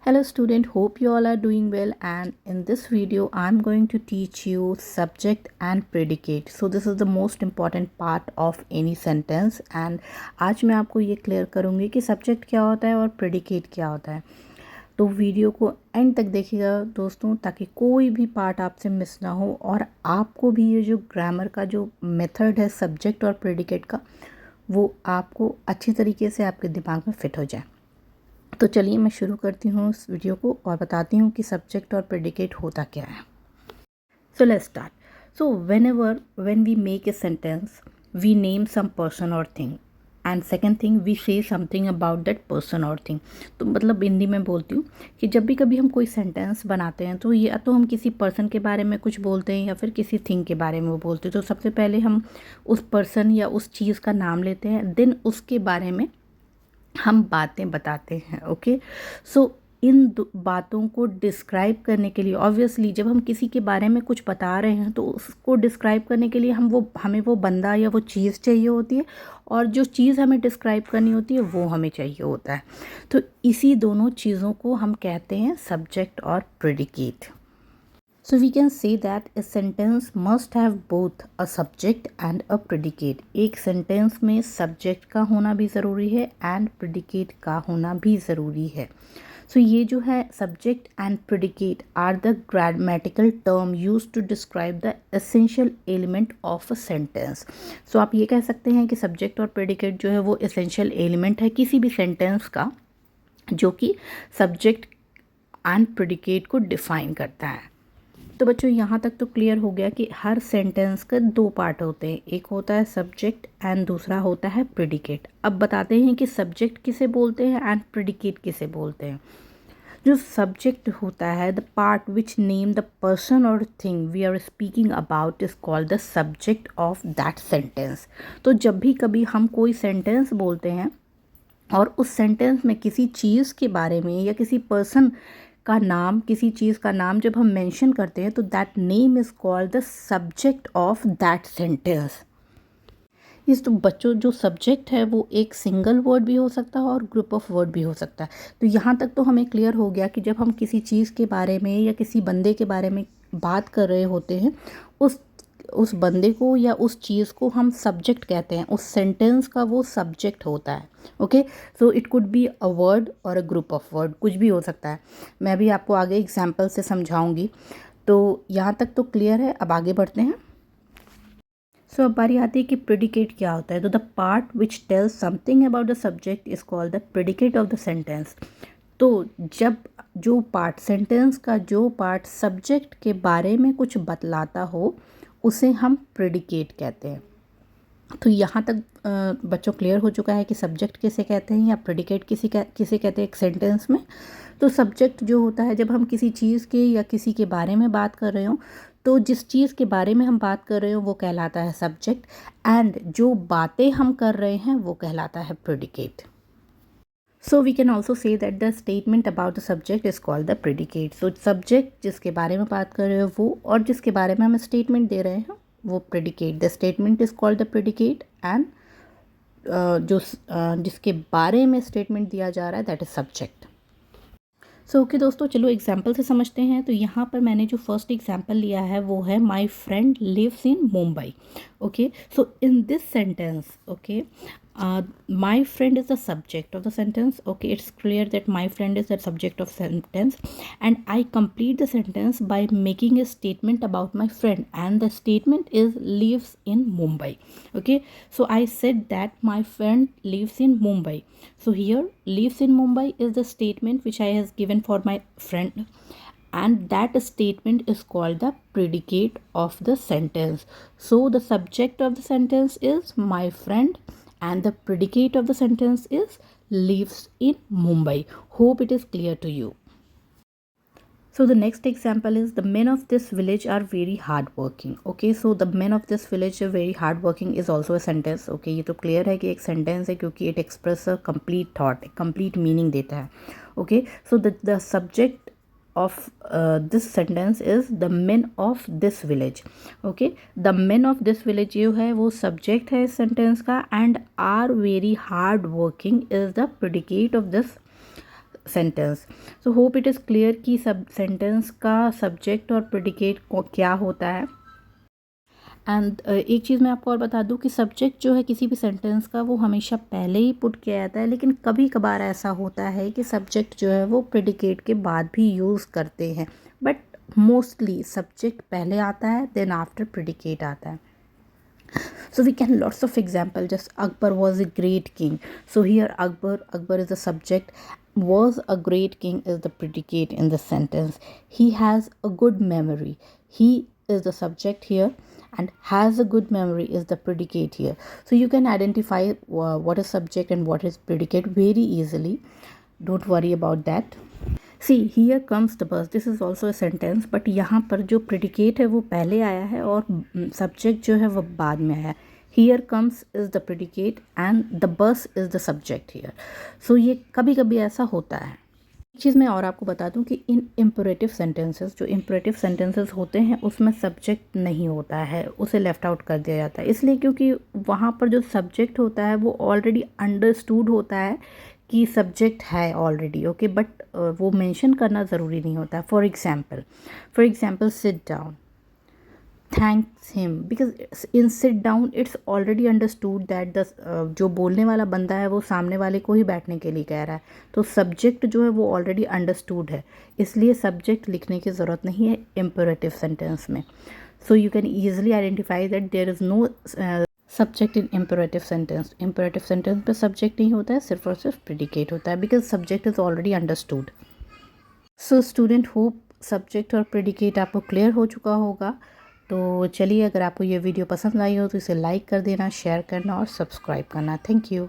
Hello student, hope you all are doing well, and in this video I'm going to teach you subject and predicate. So this is the most important part of any sentence and आज मैं आपको ये clear करूँगी कि subject क्या होता है और प्रेडिकेट क्या होता है। तो वीडियो को एंड तक देखिएगा दोस्तों, ताकि कोई भी पार्ट आपसे मिस ना हो और आपको भी ये जो ग्रामर का जो मेथड है सब्जेक्ट और प्रेडिकेट का, वो आपको अच्छी तरीके से आपके दिमाग में फिट हो जाए। तो चलिए मैं शुरू करती हूँ इस वीडियो को और बताती हूँ कि सब्जेक्ट और प्रेडिकेट होता क्या है। So let's start. So when we make a sentence we name some person और thing, and second thing we say something about that person और थिंग। तो मतलब हिंदी में बोलती हूँ कि जब भी कभी हम कोई सेंटेंस बनाते हैं तो या तो हम किसी पर्सन के बारे में कुछ बोलते हैं या फिर किसी थिंग के बारे में वो बोलते हैं। तो सबसे पहले हम उस पर्सन या उस चीज़ का नाम लेते हैं, देन उसके बारे में हम बातें बताते हैं। ओके, सो इन बातों को डिस्क्राइब करने के लिए ऑब्वियसली जब हम किसी के बारे में कुछ बता रहे हैं तो उसको डिस्क्राइब करने के लिए हमें वो बंदा या वो चीज़ चाहिए होती है, और जो चीज़ हमें डिस्क्राइब करनी होती है वो हमें चाहिए होता है। तो इसी दोनों चीज़ों को हम कहते हैं सब्जेक्ट और predicate. So we can say that a sentence must have both a subject and a predicate. एक sentence में subject का होना भी ज़रूरी है and predicate का होना भी ज़रूरी है। So ये जो है subject and predicate are the grammatical term used to describe the essential element of a sentence. So आप ये कह सकते हैं कि subject और predicate जो है वो essential element है किसी भी sentence का, जो कि subject and predicate को define करता है। तो बच्चों यहाँ तक तो क्लियर हो गया कि हर सेंटेंस का दो पार्ट होते हैं, एक होता है सब्जेक्ट एंड दूसरा होता है प्रेडिकेट। अब बताते हैं कि सब्जेक्ट किसे बोलते हैं एंड प्रेडिकेट किसे बोलते हैं। जो सब्जेक्ट होता है, the part which name the person और thing we are speaking about is called the subject of that sentence. तो जब भी कभी हम कोई सेंटेंस बोलते हैं और उस सेंटेंस में किसी चीज़ के बारे में या किसी पर्सन का नाम, किसी चीज़ का नाम जब हम मेंशन करते हैं तो that name is called the subject of that sentence. इस तो बच्चों जो सब्जेक्ट है वो एक सिंगल वर्ड भी हो सकता है और ग्रुप ऑफ वर्ड भी हो सकता है। तो यहाँ तक तो हमें क्लियर हो गया कि जब हम किसी चीज़ के बारे में या किसी बंदे के बारे में बात कर रहे होते हैं, उस बंदे को या उस चीज़ को हम सब्जेक्ट कहते हैं, उस सेंटेंस का वो सब्जेक्ट होता है। Okay, so it could be a word और अ ग्रुप ऑफ वर्ड, कुछ भी हो सकता है। मैं अभी आपको आगे एग्जांपल से समझाऊंगी। तो यहाँ तक तो क्लियर है, अब आगे बढ़ते हैं। सो अब बारी आती है कि प्रेडिकेट क्या होता है। तो the part which tells something about the subject is called the predicate of the sentence. तो जब जो पार्ट, सेंटेंस का जो पार्ट सब्जेक्ट के बारे में कुछ बतलाता हो उसे हम प्रेडिकेट कहते हैं। तो यहाँ तक बच्चों क्लियर हो चुका है कि सब्जेक्ट किसे कहते हैं या प्रेडिकेट किसे कहते हैं एक सेंटेंस में। तो सब्जेक्ट जो होता है, जब हम किसी चीज़ के या किसी के बारे में बात कर रहे हो तो जिस चीज़ के बारे में हम बात कर रहे हो वो कहलाता है सब्जेक्ट, एंड जो बातें हम कर रहे हैं वो कहलाता है predicate. So we can also say that the statement about the subject is called the predicate. So subject जिसके बारे में बात कर रहे हो वो, और जिसके बारे में हम statement दे रहे हैं वो predicate. The statement is called the predicate and जिसके बारे में statement दिया जा रहा है that is subject. So okay दोस्तों, चलो एग्जाम्पल से समझते हैं। तो यहाँ पर मैंने जो फर्स्ट एग्जाम्पल लिया है वो है my friend lives in Mumbai. Okay, so in this sentence, okay, my friend is the subject of the sentence. Okay, it's clear that my friend is the subject of sentence, and I complete the sentence by making a statement about my friend, and the statement is lives in Mumbai. Okay, so I said that my friend lives in Mumbai. So here lives in Mumbai is the statement which I has given for my friend, and that statement is called the predicate of the sentence. So the subject of the sentence is my friend and the predicate of the sentence is lives in Mumbai. Hope it is clear to you. So the next example is the men of this village are very hardworking. Okay, so the men of this village are very hardworking is also a sentence. Okay, ये तो clear है कि एक sentence है क्योंकि it express a complete thought, complete meaning देता है. Okay, so the subject of this sentence is the men of this village. Okay, the men of this village जो है वो subject है इस sentence का, and are very hard working is the predicate of this sentence. So hope it is clear कि सब sentence का subject और प्रेडिकेट क्या होता है। एंड एक चीज़ मैं आपको और बता दूं कि सब्जेक्ट जो है किसी भी सेंटेंस का वो हमेशा पहले ही पुट किया जाता है, लेकिन कभी कभार ऐसा होता है कि सब्जेक्ट जो है वो प्रेडिकेट के बाद भी यूज़ करते हैं, बट मोस्टली सब्जेक्ट पहले आता है, देन आफ्टर प्रेडिकेट आता है. So we can lots of example. Just Akbar was a great king. So here Akbar is the subject. Was a great king is the predicate in the sentence. He has a good memory. He is the subject here, and has a good memory is the predicate here. So you can identify what is subject and what is predicate very easily. Don't worry about that. See here comes the bus, this is also a sentence, but यहाँ पर जो predicate है वो पहले आया है और subject जो है वो बाद में आया है. Here comes is the predicate and the bus is the subject here. So ये कभी कभी ऐसा होता है. एक चीज़ मैं और आपको बता दूं कि इन इम्परेटिव सेंटेंसेस, जो इम्परेटिव सेंटेंसेस होते हैं उसमें सब्जेक्ट नहीं होता है, उसे लेफ़्ट आउट कर दिया जाता है. इसलिए क्योंकि वहाँ पर जो सब्जेक्ट होता है वो ऑलरेडी अंडरस्टूड होता है कि सब्जेक्ट है ऑलरेडी, ओके, बट वो मेंशन करना ज़रूरी नहीं होता. For example sit down, thanks him, because in sit down it's already understood that the जो बोलने वाला बंदा है वो सामने वाले को ही बैठने के लिए कह रहा है, तो सब्जेक्ट जो है वो ऑलरेडी अंडरस्टूड है, इसलिए सब्जेक्ट लिखने की ज़रूरत नहीं है इम्पेरेटिव सेंटेंस में. So you can easily identify that there is no subject in imperative sentence. Imperative sentence पे सब्जेक्ट नहीं होता है, सिर्फ और सिर्फ प्रेडिकेट होता है, because subject is already understood. So student, hope subject और प्रेडिकेट आपको क्लियर हो चुका होगा. तो चलिए, अगर आपको ये वीडियो पसंद आई हो तो इसे लाइक कर देना, शेयर करना और सब्सक्राइब करना. Thank you.